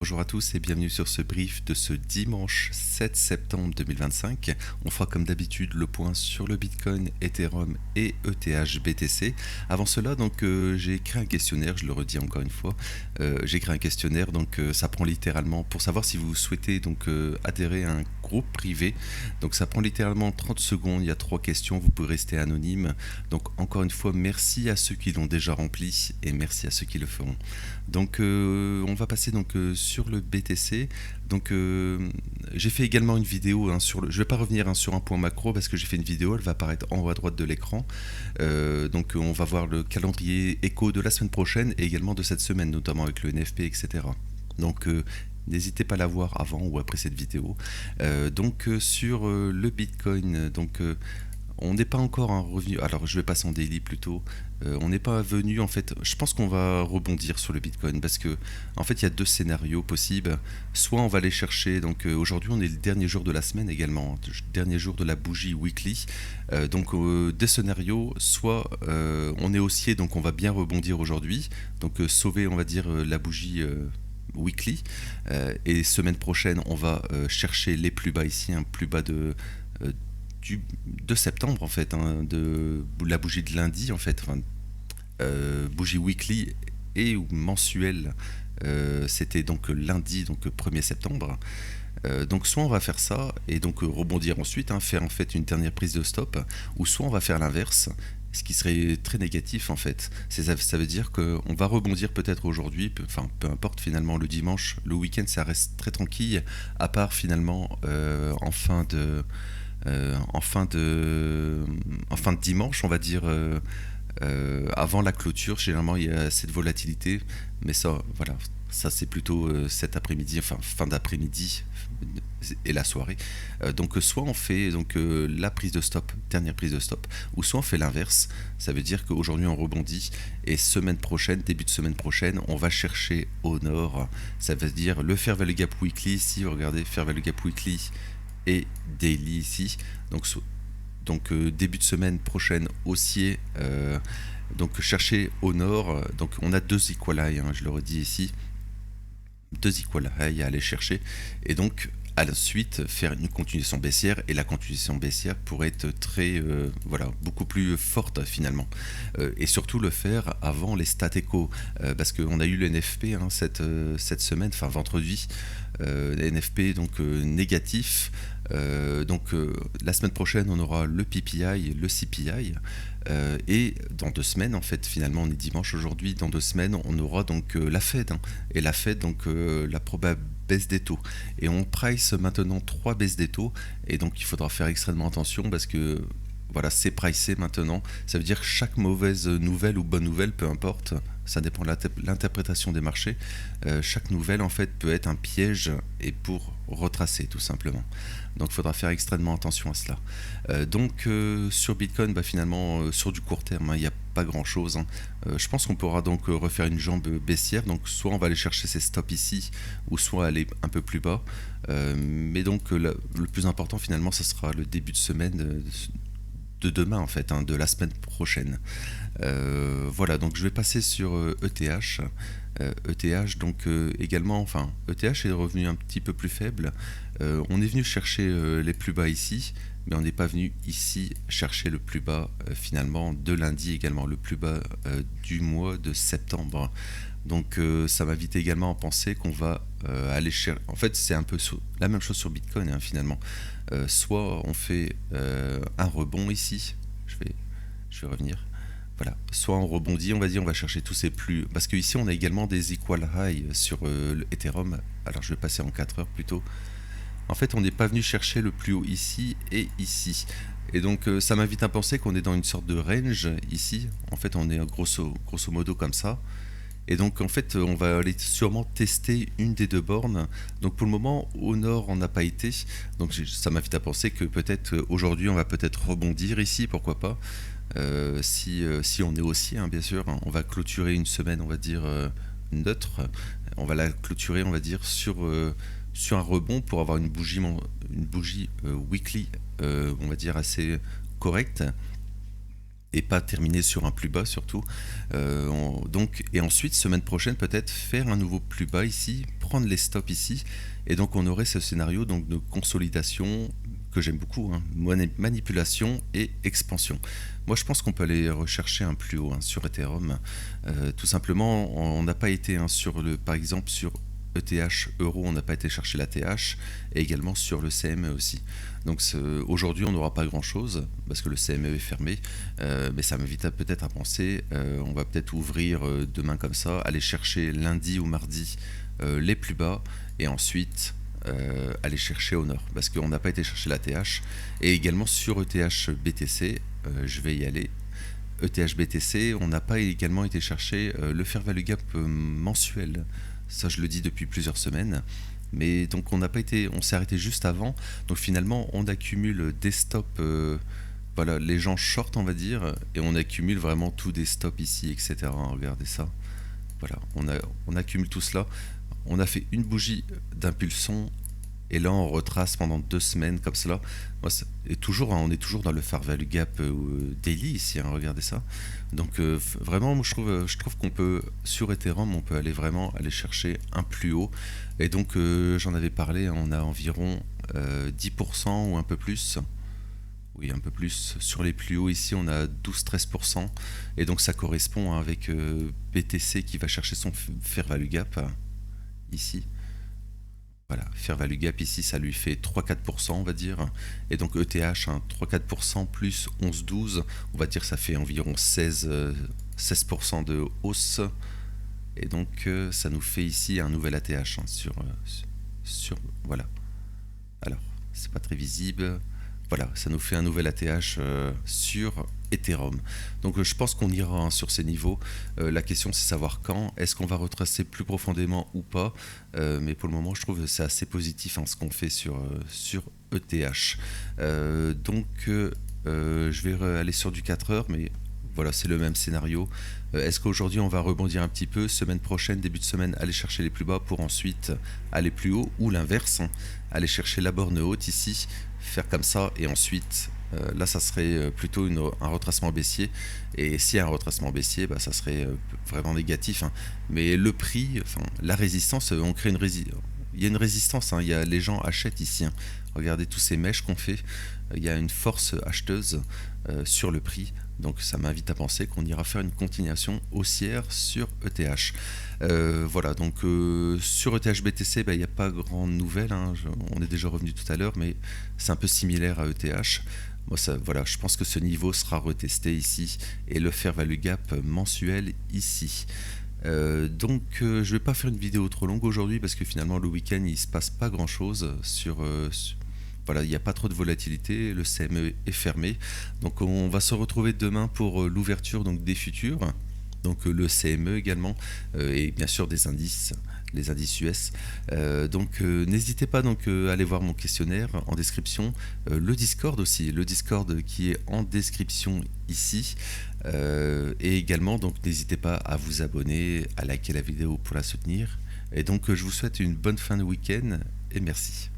Bonjour à tous et bienvenue sur ce brief de ce dimanche 7 septembre 2025. On fera comme d'habitude le point sur le Bitcoin, Ethereum et ETH BTC. Avant cela, j'ai créé un questionnaire, je le redis encore une fois. J'ai créé un questionnaire, ça prend littéralement, pour savoir si vous souhaitez adhérer à un groupe privé. Donc ça prend littéralement 30 secondes, il y a 3 questions, vous pouvez rester anonyme. Donc encore une fois, merci à ceux qui l'ont déjà rempli et merci à ceux qui le feront. On va passer sur le BTC. J'ai fait également une vidéo je vais pas revenir sur un point macro parce que j'ai fait une vidéo, elle va apparaître en haut à droite de l'écran. On va voir le calendrier éco de la semaine prochaine et également de cette semaine, notamment avec le NFP, etc. Donc n'hésitez pas à la voir avant ou après cette vidéo. Sur le Bitcoin, on n'est pas encore un revenu. Alors, je vais passer en daily plutôt. On n'est pas venu, en fait. Je pense qu'on va rebondir sur le Bitcoin parce que, en fait, il y a deux scénarios possibles. Soit on va aller chercher. Aujourd'hui, on est le dernier jour de la semaine également, dernier jour de la bougie weekly. Deux scénarios. Soit on est haussier, donc on va bien rebondir aujourd'hui. Sauver, on va dire, la bougie. Weekly et semaine prochaine on va chercher les plus bas ici, un plus bas de septembre en fait, de la bougie de lundi en fait, bougie weekly et mensuelle, c'était donc lundi, donc 1er septembre. Soit on va faire ça et rebondir ensuite, faire en fait une dernière prise de stop, ou soit on va faire l'inverse, ce qui serait très négatif en fait. Ça veut dire qu'on va rebondir peut-être aujourd'hui, peu importe finalement, le dimanche, le week-end ça reste très tranquille, à part finalement en fin de dimanche, on va dire, avant la clôture, généralement il y a cette volatilité, mais ça, voilà, ça c'est plutôt cet après-midi, fin d'après-midi et la soirée. Soit on fait la prise de stop, dernière prise de stop, ou soit on fait l'inverse. Ça veut dire qu'aujourd'hui on rebondit et semaine prochaine, début de semaine prochaine, on va chercher au nord. Ça veut dire le Fair Value Gap Weekly. Si vous regardez Fair Value Gap Weekly et daily ici. Début de semaine prochaine haussier. Chercher au nord. On a deux equal high, je le redis ici. Deux equal high à aller chercher. Et donc à la suite faire une continuation baissière, et la continuation baissière pourrait être beaucoup plus forte finalement, et surtout le faire avant les stats éco, parce qu'on a eu le NFP cette semaine, vendredi, NFP négatif. La semaine prochaine on aura le PPI, le CPI, et dans 2 semaines, en fait, finalement on est dimanche aujourd'hui, dans 2 semaines on aura la Fed, et la Fed, la probable baisse des taux, et on price maintenant 3 baisses des taux, et donc il faudra faire extrêmement attention parce que voilà, c'est pricé maintenant. Ça veut dire que chaque mauvaise nouvelle ou bonne nouvelle, peu importe, ça dépend de l'interprétation des marchés, chaque nouvelle en fait peut être un piège et pour retracer tout simplement. Donc il faudra faire extrêmement attention à cela. Sur Bitcoin, finalement, sur du court terme, il n'y a pas grand chose. Je pense qu'on pourra refaire une jambe baissière. Donc soit on va aller chercher ses stops ici, ou soit aller un peu plus bas. Le plus important finalement, ce sera le début de semaine de demain en fait, de la semaine prochaine. Je vais passer sur ETH. Également, ETH est revenu un petit peu plus faible. On est venu chercher les plus bas ici, mais on n'est pas venu ici chercher le plus bas finalement de lundi, également le plus bas du mois de septembre. Ça m'invite également à penser qu'on va aller chercher. En fait, c'est un peu la même chose sur Bitcoin finalement. Soit on fait un rebond ici. Je vais revenir. Voilà. Soit on rebondit, on va chercher tous ces plus. Parce qu'ici on a également des equal high sur l'Ethereum. Alors je vais passer en 4 heures plutôt. En fait, on n'est pas venu chercher le plus haut ici et ici. Et ça m'invite à penser qu'on est dans une sorte de range ici. En fait, on est grosso modo comme ça. Et en fait, on va aller sûrement tester une des deux bornes. Donc pour le moment, au nord, on n'a pas été. Donc ça m'invite à penser que peut-être aujourd'hui, on va peut-être rebondir ici, pourquoi pas. Si on est haussier, bien sûr, on va clôturer une semaine, on va dire, neutre. On va la clôturer, on va dire, sur un rebond pour avoir une bougie weekly, on va dire, assez correcte. et pas terminer sur un plus bas surtout. Donc, et ensuite, semaine prochaine, peut-être faire un nouveau plus bas ici, prendre les stops ici, et donc on aurait ce scénario donc, de consolidation que j'aime beaucoup, hein, manipulation et expansion. Moi, je pense qu'on peut aller rechercher un plus haut, hein, sur Ethereum. Tout simplement, on n'a pas été, hein, par exemple sur ETH euro, on n'a pas été chercher la TH, et également sur le CME aussi. Donc aujourd'hui, on n'aura pas grand-chose parce que le CME est fermé, mais ça m'invite peut-être à penser, on va peut-être ouvrir demain comme ça, aller chercher lundi ou mardi les plus bas, et ensuite aller chercher au nord, parce qu'on n'a pas été chercher la TH, et également sur ETH BTC, je vais y aller. ETH BTC, on n'a pas également été chercher le fair value gap mensuel. Ça, je le dis depuis plusieurs semaines. Mais donc, on s'est arrêté juste avant. Donc, finalement, on accumule des stops. Voilà, les gens short, on va dire, et on accumule vraiment tous des stops ici, etc. Regardez ça. Voilà, on accumule tout cela. On a fait une bougie d'impulsion. Et là, on retrace pendant 2 semaines comme cela. Et toujours, hein, on est toujours dans le fair value gap daily ici. Hein, regardez ça. Donc vraiment, moi, je trouve qu'on peut sur Ethereum, on peut aller vraiment aller chercher un plus haut. Et donc j'en avais parlé. Hein, on a environ 10% ou un peu plus. Oui, un peu plus. Sur les plus hauts ici, on a 12-13%. Et donc ça correspond, hein, avec BTC qui va chercher son fair value gap ici. Voilà, fair value gap ici, ça lui fait 3-4%, on va dire. Et donc ETH, hein, 3-4% plus 11-12, on va dire que ça fait environ 16% de hausse. Et donc ça nous fait ici un nouvel ATH, hein, voilà. Alors, c'est pas très visible. Voilà, ça nous fait un nouvel ATH sur Ethereum. Donc je pense qu'on ira, hein, sur ces niveaux. La question, c'est savoir quand. Est-ce qu'on va retracer plus profondément ou pas? Mais pour le moment, je trouve que c'est assez positif, hein, ce qu'on fait sur ETH. Donc je vais aller sur du 4 heures, mais voilà, c'est le même scénario. Est-ce qu'aujourd'hui on va rebondir un petit peu, semaine prochaine, début de semaine, aller chercher les plus bas pour ensuite aller plus haut, ou l'inverse, hein, aller chercher la borne haute ici, faire comme ça, et ensuite là ça serait plutôt un retracement baissier, et s'il y a un retracement baissier, bah, ça serait vraiment négatif, hein. Mais le prix, enfin la résistance, on crée il y a une résistance, hein, les gens achètent ici, hein. Regardez tous ces mèches qu'on fait, il y a une force acheteuse sur le prix. Donc ça m'invite à penser qu'on ira faire une continuation haussière sur ETH. Voilà, donc sur ETH BTC, il n'y a pas grande nouvelle, hein. On est déjà revenu tout à l'heure, mais c'est un peu similaire à ETH. Moi, voilà, je pense que ce niveau sera retesté ici, et le fair value gap mensuel ici. Donc je ne vais pas faire une vidéo trop longue aujourd'hui, parce que finalement le week-end il se passe pas grand chose voilà, il n'y a pas trop de volatilité, le CME est fermé. Donc on va se retrouver demain pour l'ouverture donc des futurs, donc le CME également, et bien sûr des indices, les indices US. Donc n'hésitez pas donc à aller voir mon questionnaire en description, le Discord aussi, le Discord qui est en description ici, et également donc n'hésitez pas à vous abonner, à liker la vidéo pour la soutenir. Et donc je vous souhaite une bonne fin de week-end et merci.